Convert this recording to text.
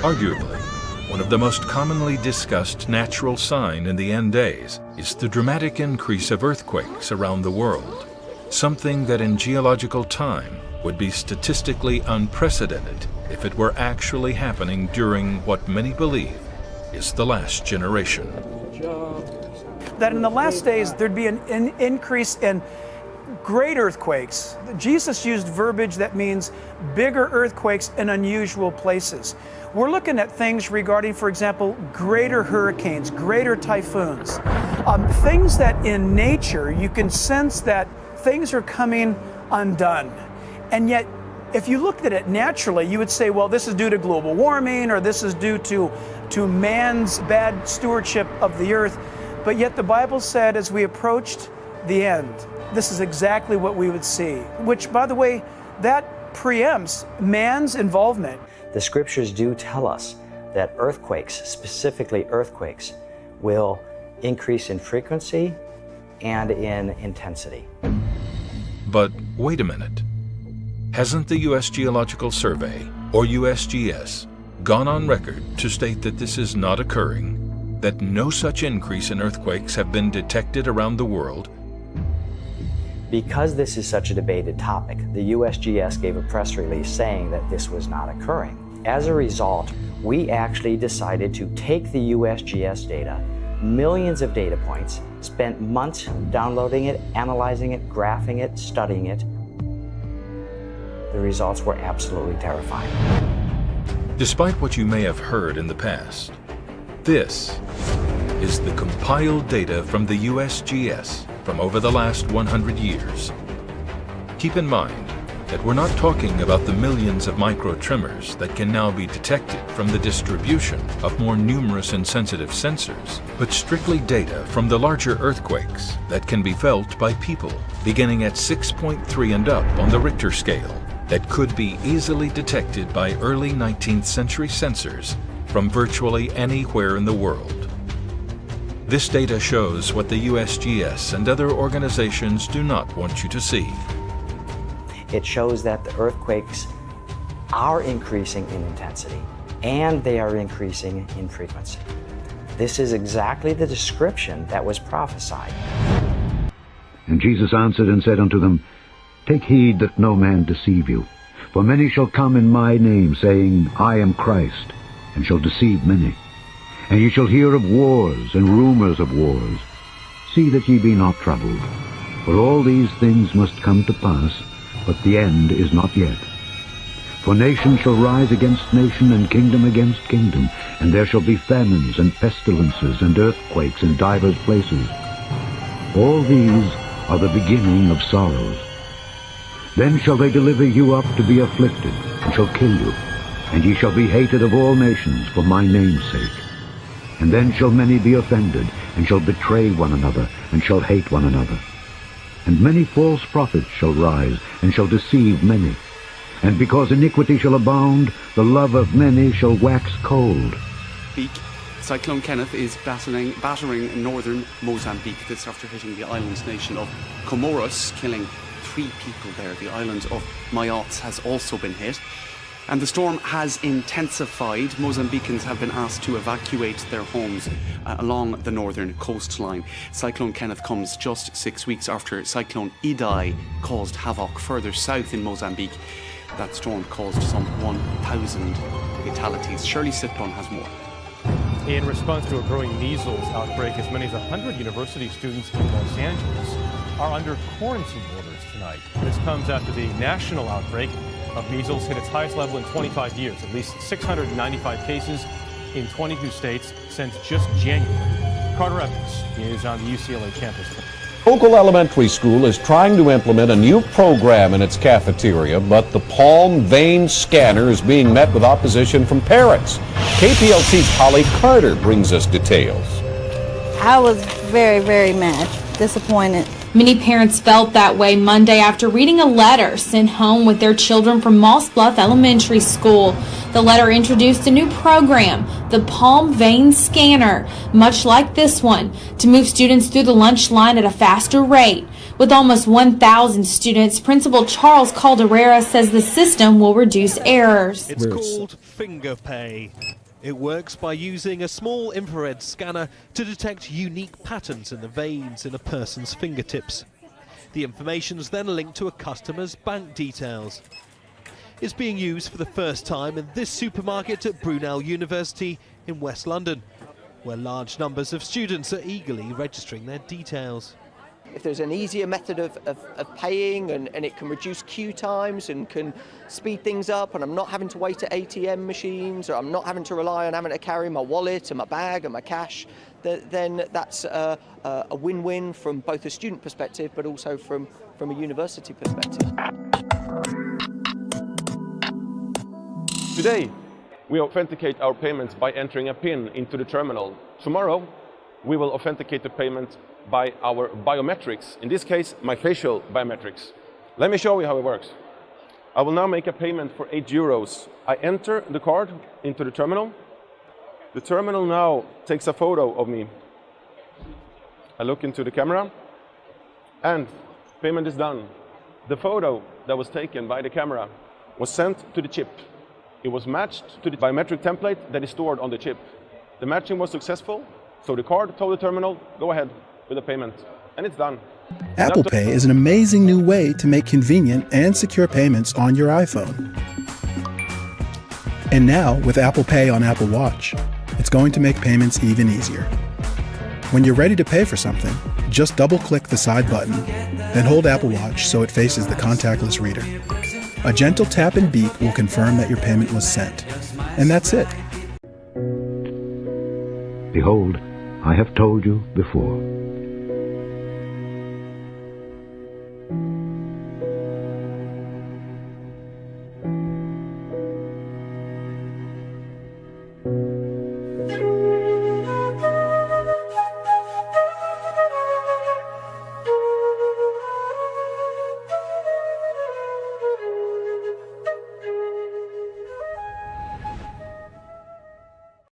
Arguably, one of the most commonly discussed natural signs in the end days is the dramatic increase of earthquakes around the world, something that in geological time would be statistically unprecedented if it were actually happening during what many believe is the last generation. That in the last days there'd be an increase in great earthquakes. Jesus used verbiage that means bigger earthquakes in unusual places. We're looking at things regarding, for example, greater hurricanes, greater typhoons, things that in nature you can sense that things are coming undone. And yet, if you looked at it naturally, you would say, well, this is due to global warming, or this is due to man's bad stewardship of the earth. But yet the Bible said as we approached the end, this is exactly what we would see, which, by the way, that preempts man's involvement. The scriptures do tell us that earthquakes, specifically earthquakes, will increase in frequency and in intensity. But wait a minute. Hasn't the U.S. Geological Survey, or USGS, gone on record to state that this is not occurring, that no such increase in earthquakes have been detected around the world? Because this is such a debated topic, the USGS gave a press release saying that this was not occurring. As a result, we actually decided to take the USGS data, millions of data points, spent months downloading it, analyzing it, graphing it, studying it. The results were absolutely terrifying. Despite what you may have heard in the past, this is the compiled data from the USGS from over the last 100 years. Keep in mind that we're not talking about the millions of microtremors that can now be detected from the distribution of more numerous and sensitive sensors, but strictly data from the larger earthquakes that can be felt by people beginning at 6.3 and up on the Richter scale, that could be easily detected by early 19th century sensors from virtually anywhere in the world. This data shows what the USGS and other organizations do not want you to see. It shows that the earthquakes are increasing in intensity and they are increasing in frequency. This is exactly the description that was prophesied. And Jesus answered and said unto them, Take heed that no man deceive you. For many shall come in my name, saying, I am Christ, and shall deceive many. And ye shall hear of wars and rumors of wars. See that ye be not troubled. For all these things must come to pass, but the end is not yet. For nation shall rise against nation, and kingdom against kingdom, and there shall be famines and pestilences and earthquakes in divers places. All these are the beginning of sorrows. Then shall they deliver you up to be afflicted, and shall kill you, and ye shall be hated of all nations for my name's sake. And then shall many be offended, and shall betray one another, and shall hate one another. And many false prophets shall rise, and shall deceive many. And because iniquity shall abound, the love of many shall wax cold. Cyclone Kenneth is battering northern Mozambique. This after hitting the island nation of Comoros, killing 3 people there. The island of Mayotte has also been hit. And the storm has intensified. Mozambicans have been asked to evacuate their homes along the northern coastline. Cyclone Kenneth comes just 6 weeks after Cyclone Idai caused havoc further south in Mozambique. That storm caused some 1,000 fatalities. Shirley Sitbon has more. In response to a growing measles outbreak, as many as 100 university students in Los Angeles are under quarantine orders tonight. This comes after the national outbreak of measles hit its highest level in 25 years. At least 695 cases in 22 states since just January. Carter Evans is on the UCLA campus. Local elementary school is trying to implement a new program in its cafeteria, but the palm vein scanner is being met with opposition from parents. KPLC's Holly Carter brings us details. I was very, very mad. disappointed. Many parents felt that way Monday after reading a letter sent home with their children from Moss Bluff Elementary School. The letter introduced a new program, the Palm Vein Scanner, much like this one, to move students through the lunch line at a faster rate. With almost 1,000 students, Principal Charles Calderera says the system will reduce errors. It's called Finger Pay. It works by using a small infrared scanner to detect unique patterns in the veins in a person's fingertips. The information is then linked to a customer's bank details. It's being used for the first time in this supermarket at Brunel University in West London, where large numbers of students are eagerly registering their details. If there's an easier method of paying and it can reduce queue times and can speed things up, and I'm not having to wait at ATM machines, or I'm not having to rely on having to carry my wallet and my bag and my cash, then that's a win-win from both a student perspective but also from a university perspective. Today, we authenticate our payments by entering a PIN into the terminal. Tomorrow, we will authenticate the payment by our biometrics, in this case, my facial biometrics. Let me show you how it works. I will now make a payment for €8. I enter the card into the terminal. The terminal now takes a photo of me. I look into the camera, and payment is done. The photo that was taken by the camera was sent to the chip. It was matched to the biometric template that is stored on the chip. The matching was successful, so the card told the terminal, go ahead with the payment, and it's done. Apple Pay is an amazing new way to make convenient and secure payments on your iPhone. And now, with Apple Pay on Apple Watch, it's going to make payments even easier. When you're ready to pay for something, just double-click the side button, then hold Apple Watch so it faces the contactless reader. A gentle tap and beep will confirm that your payment was sent. And that's it. Behold, I have told you before.